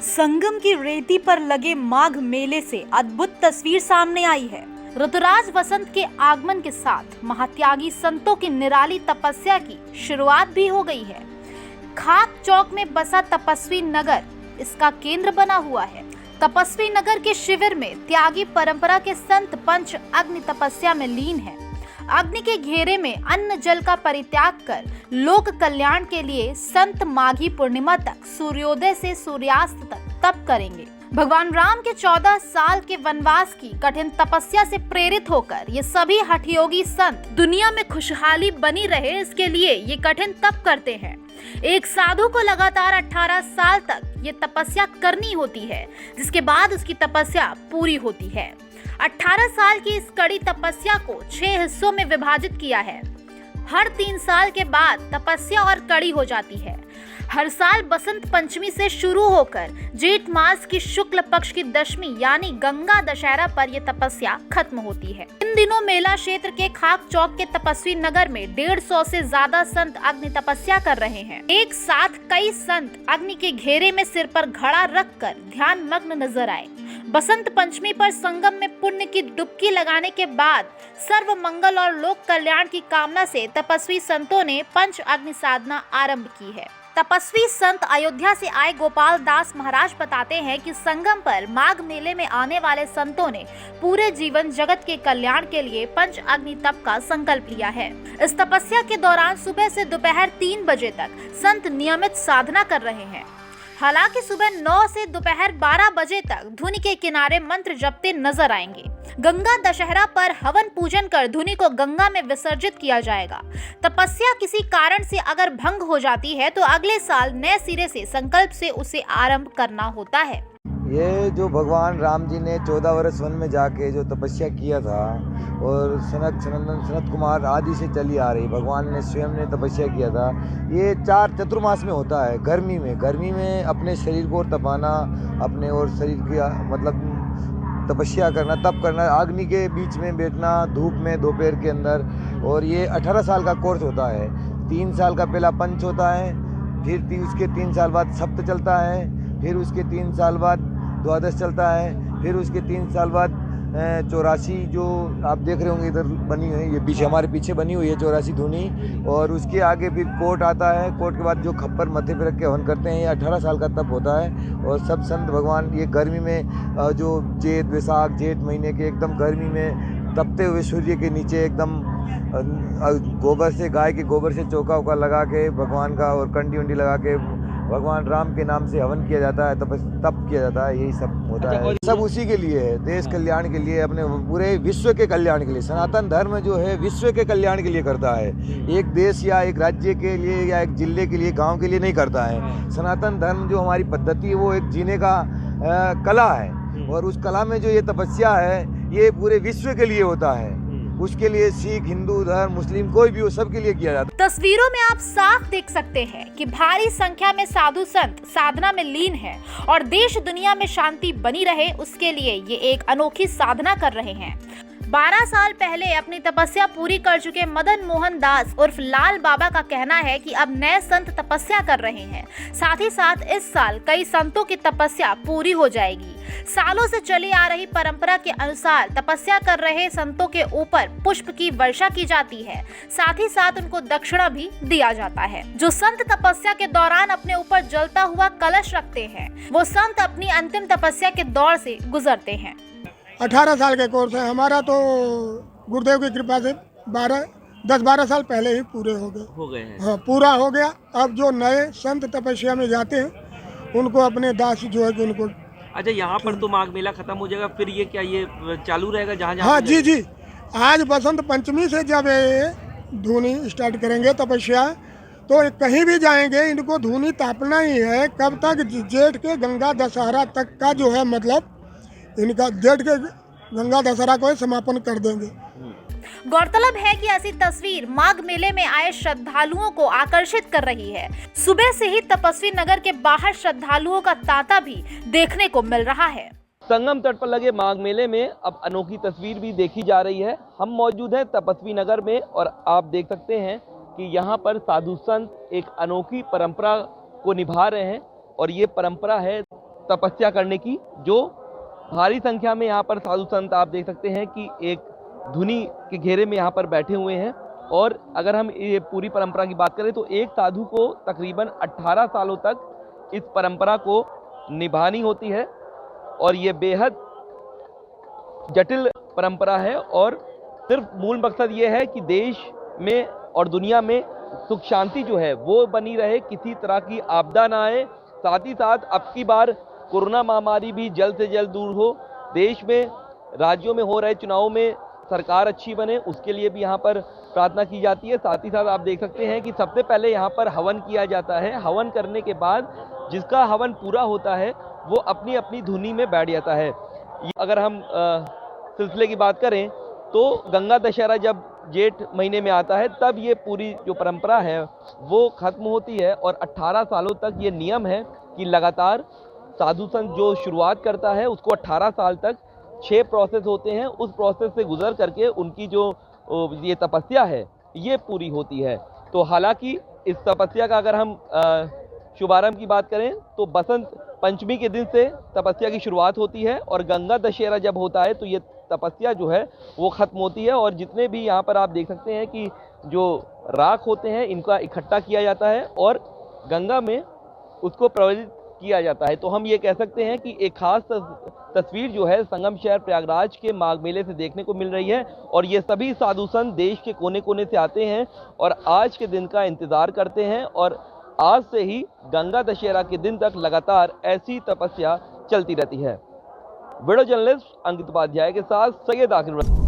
संगम की रेती पर लगे माघ मेले से अद्भुत तस्वीर सामने आई है। ऋतुराज वसंत के आगमन के साथ महात्यागी संतों की निराली तपस्या की शुरुआत भी हो गई है। खाक चौक में बसा तपस्वी नगर इसका केंद्र बना हुआ है। तपस्वी नगर के शिविर में त्यागी परंपरा के संत पंच अग्नि तपस्या में लीन है। अग्नि के घेरे में अन्न जल का परित्याग कर लोक कल्याण के लिए संत माघी पूर्णिमा तक सूर्योदय से सूर्यास्त तक तप करेंगे। भगवान राम के 14 साल के वनवास की कठिन तपस्या से प्रेरित होकर ये सभी हठयोगी संत दुनिया में खुशहाली बनी रहे, इसके लिए ये कठिन तप करते हैं। एक साधु को लगातार 18 साल तक ये तपस्या करनी होती है, जिसके बाद उसकी तपस्या पूरी होती है। 18 साल की इस कड़ी तपस्या को 6 हिस्सों में विभाजित किया है। हर 3 साल के बाद तपस्या और कड़ी हो जाती है। हर साल बसंत पंचमी से शुरू होकर जेठ मास की शुक्ल पक्ष की दशमी यानी गंगा दशहरा पर यह तपस्या खत्म होती है। इन दिनों मेला क्षेत्र के खाक चौक के तपस्वी नगर में 150 से ज्यादा संत अग्नि तपस्या कर रहे हैं। एक साथ कई संत अग्नि के घेरे में सिर पर घड़ा रखकर ध्यान मग्न नजर आए। बसंत पंचमी पर संगम में पुण्य की डुबकी लगाने के बाद सर्व मंगल और लोक कल्याण की कामना से तपस्वी संतों ने पंच अग्नि साधना आरंभ की है। तपस्वी संत अयोध्या से आए गोपाल दास महाराज बताते हैं कि संगम पर माघ मेले में आने वाले संतों ने पूरे जीवन जगत के कल्याण के लिए पंच अग्नि तप का संकल्प लिया है। इस तपस्या के दौरान सुबह से दोपहर 3 बजे तक संत नियमित साधना कर रहे हैं। हालांकि सुबह 9 से दोपहर 12 बजे तक धुनी के किनारे मंत्र जपते नजर आएंगे। गंगा दशहरा पर हवन पूजन कर धुनी को गंगा में विसर्जित किया जाएगा। तपस्या किसी कारण से अगर भंग हो जाती है तो अगले साल नए सिरे से संकल्प से उसे आरंभ करना होता है। ये जो भगवान राम जी ने 14 वर्ष वन में जाके जो तपस्या किया था और सनत कुमार आदि से चली आ रही, भगवान ने स्वयं ने तपस्या किया था। ये 4 चतुर्मास में होता है। गर्मी में अपने शरीर को तपाना, अपने और शरीर की मतलब तपस्या करना, तप करना, अग्नि के बीच में बैठना धूप में दोपहर के अंदर। और ये 18 साल का कोर्स होता है। 3 साल का पहला पंच होता है, फिर उसके 3 साल बाद सप्त चलता है, फिर उसके 3 साल बाद द्वादश चलता है, फिर उसके 3 साल बाद 84 जो आप देख रहे होंगे इधर बनी हुई, ये पीछे हमारे पीछे बनी हुई है 84 धुनी। और उसके आगे फिर कोट आता है। कोट के बाद जो खप्पर मत्थे पे रख के हवन करते हैं, ये 18 साल का तप होता है। और सब संत भगवान ये गर्मी में जो जेठ महीने के एकदम गर्मी में तपते हुए सूर्य के नीचे एकदम गोबर से, गाय के गोबर से चौका वौका लगा के भगवान का और कंडी उंडी लगा के भगवान राम के नाम से हवन किया जाता है, तप किया जाता है। यही सब होता है। सब उसी के लिए है, देश कल्याण के लिए, अपने पूरे विश्व के कल्याण के लिए। सनातन धर्म जो है विश्व के कल्याण के लिए करता है, एक देश या एक राज्य के लिए या एक जिले के लिए, गांव के लिए नहीं करता है। सनातन धर्म जो हमारी पद्धति है वो एक जीने का कला है, और उस कला में जो ये तपस्या है ये पूरे विश्व के लिए होता है। उसके लिए सिख, हिंदू धर्म, मुस्लिम कोई भी हो, सबके लिए किया जाता है। तस्वीरों में आप साफ देख सकते हैं कि भारी संख्या में साधु संत साधना में लीन हैं और देश दुनिया में शांति बनी रहे उसके लिए ये एक अनोखी साधना कर रहे हैं। 12 साल पहले अपनी तपस्या पूरी कर चुके मदन मोहन दास उर्फ लाल बाबा का कहना है कि अब नए संत तपस्या कर रहे हैं। साथ ही साथ इस साल कई संतों की तपस्या पूरी हो जाएगी। सालों से चली आ रही परंपरा के अनुसार तपस्या कर रहे संतों के ऊपर पुष्प की वर्षा की जाती है। साथ ही साथ उनको दक्षिणा भी दिया जाता है। जो संत तपस्या के दौरान अपने ऊपर जलता हुआ कलश रखते हैं, वो संत अपनी अंतिम तपस्या के दौर से गुजरते हैं। 18 साल के कोर्स है हमारा, तो गुरुदेव की कृपा से 10-12 साल पहले ही पूरे हो गए हैं। हाँ, पूरा हो गया। अब जो नए संत तपस्या में जाते हैं उनको अपने दास जो है कि उनको। अच्छा, यहाँ पर तो माघ मेला खत्म हो जाएगा, फिर ये क्या ये चालू रहेगा जहाँ? हाँ जी, आज बसंत पंचमी से जब धुनी स्टार्ट करेंगे तपस्या, तो कहीं भी जाएंगे इनको धुनी तापना ही है। कब तक? जेठ के गंगा दशहरा तक का जो है, मतलब इनका जेठ के गंगा दशहरा को समापन कर देंगे। गौरतलब है कि ऐसी तस्वीर माघ मेले में आए श्रद्धालुओं को आकर्षित कर रही है। सुबह से ही तपस्वी नगर के बाहर श्रद्धालुओं का तांता भी देखने को मिल रहा है। संगम तट पर लगे माघ मेले में अब अनोखी तस्वीर भी देखी जा रही है। हम मौजूद हैं तपस्वी नगर में और आप देख सकते हैं कि यहाँ पर साधु संत एक अनोखी परंपरा को निभा रहे हैं और ये परंपरा है तपस्या करने की, जो भारी संख्या में यहाँ पर साधु संत आप देख सकते हैं कि एक धुनी के घेरे में यहाँ पर बैठे हुए हैं। और अगर हम ये पूरी परंपरा की बात करें तो एक साधु को तकरीबन 18 सालों तक इस परंपरा को निभानी होती है और ये बेहद जटिल परंपरा है। और सिर्फ मूल मकसद ये है कि देश में और दुनिया में सुख शांति जो है वो बनी रहे, किसी तरह की आपदा ना आए। साथ ही साथ अब की बार कोरोना महामारी भी जल्द से जल्द दूर हो, देश में राज्यों में हो रहे चुनाव में सरकार अच्छी बने, उसके लिए भी यहाँ पर प्रार्थना की जाती है। साथ ही साथ आप देख सकते हैं कि सबसे पहले यहाँ पर हवन किया जाता है। हवन करने के बाद जिसका हवन पूरा होता है वो अपनी अपनी धुनी में बैठ जाता है। अगर हम सिलसिले की बात करें तो गंगा दशहरा जब जेठ महीने में आता है तब ये पूरी जो परंपरा है वो खत्म होती है। और 18 सालों तक ये नियम है कि लगातार साधु संत जो शुरुआत करता है उसको 18 साल तक 6 प्रोसेस होते हैं, उस प्रोसेस से गुजर करके उनकी जो ये तपस्या है ये पूरी होती है। तो हालांकि इस तपस्या का अगर हम शुभारंभ की बात करें तो बसंत पंचमी के दिन से तपस्या की शुरुआत होती है और गंगा दशहरा जब होता है तो ये तपस्या जो है वो खत्म होती है। और जितने भी यहाँ पर आप देख सकते हैं कि जो राख होते हैं इनका इकट्ठा किया जाता है और गंगा में उसको प्रज्वलित किया जाता है। तो हम ये कह सकते हैं कि एक खास तस्वीर जो है संगम शहर प्रयागराज के माघ मेले से देखने को मिल रही है। और ये सभी साधु संत देश के कोने कोने से आते हैं और आज के दिन का इंतजार करते हैं। और आज से ही गंगा दशहरा के दिन तक लगातार ऐसी तपस्या चलती रहती है। वीडियो जर्नलिस्ट अंकित उपाध्याय के साथ सैयद आकिब।